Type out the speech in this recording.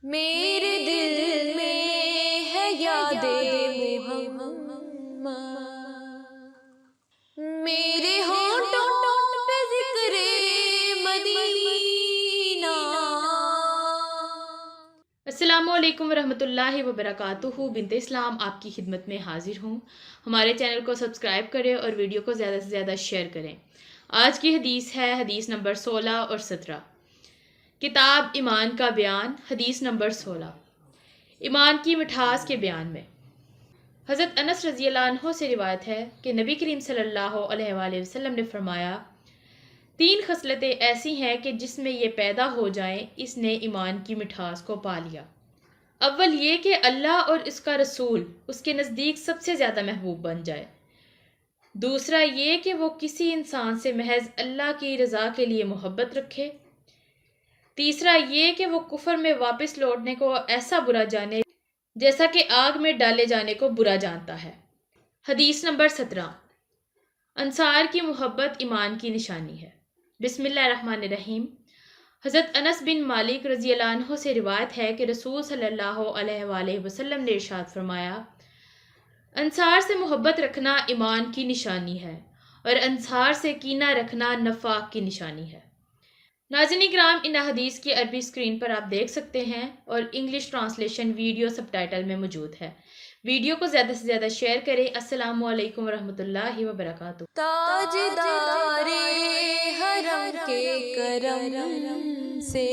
میرے دل میں ہے یاد محمد، میرے ہونٹوں پہ ذکر مدینہ۔ السلام علیکم ورحمۃ اللہ وبرکاتہ۔ بنت اسلام آپ کی خدمت میں حاضر ہوں۔ ہمارے چینل کو سبسکرائب کریں اور ویڈیو کو زیادہ سے زیادہ شیئر کریں۔ آج کی حدیث ہے حدیث نمبر 16 اور 17، کتاب ایمان کا بیان، حدیث نمبر 16، ایمان کی مٹھاس کے بیان میں حضرت انس رضی اللہ عنہ سے روایت ہے کہ نبی کریم صلی اللہ علیہ وآلہ وسلم نے فرمایا، 3 خصلتیں ایسی ہیں کہ جس میں یہ پیدا ہو جائیں اس نے ایمان کی مٹھاس کو پا لیا۔ اول یہ کہ اللہ اور اس کا رسول اس کے نزدیک سب سے زیادہ محبوب بن جائے۔ دوسرا یہ کہ وہ کسی انسان سے محض اللہ کی رضا کے لیے محبت رکھے۔ تیسرا یہ کہ وہ کفر میں واپس لوٹنے کو ایسا برا جانے جیسا کہ آگ میں ڈالے جانے کو برا جانتا ہے۔ حدیث نمبر 17، انصار کی محبت ایمان کی نشانی ہے۔ بسم اللہ الرحمن الرحیم۔ حضرت انس بن مالک رضی اللہ عنہ سے روایت ہے کہ رسول صلی اللہ علیہ وآلہ وسلم نے ارشاد فرمایا، انصار سے محبت رکھنا ایمان کی نشانی ہے اور انصار سے کینہ رکھنا نفاق کی نشانی ہے۔ ناظرین کرام، ان حدیث کی عربی اسکرین پر آپ دیکھ سکتے ہیں اور انگلش ٹرانسلیشن ویڈیو سب ٹائٹل میں موجود ہے۔ ویڈیو کو زیادہ سے زیادہ شیئر کریں۔ السلام علیکم ورحمۃ اللہ وبرکاتہ۔ تاجدار حرم کے کرم سے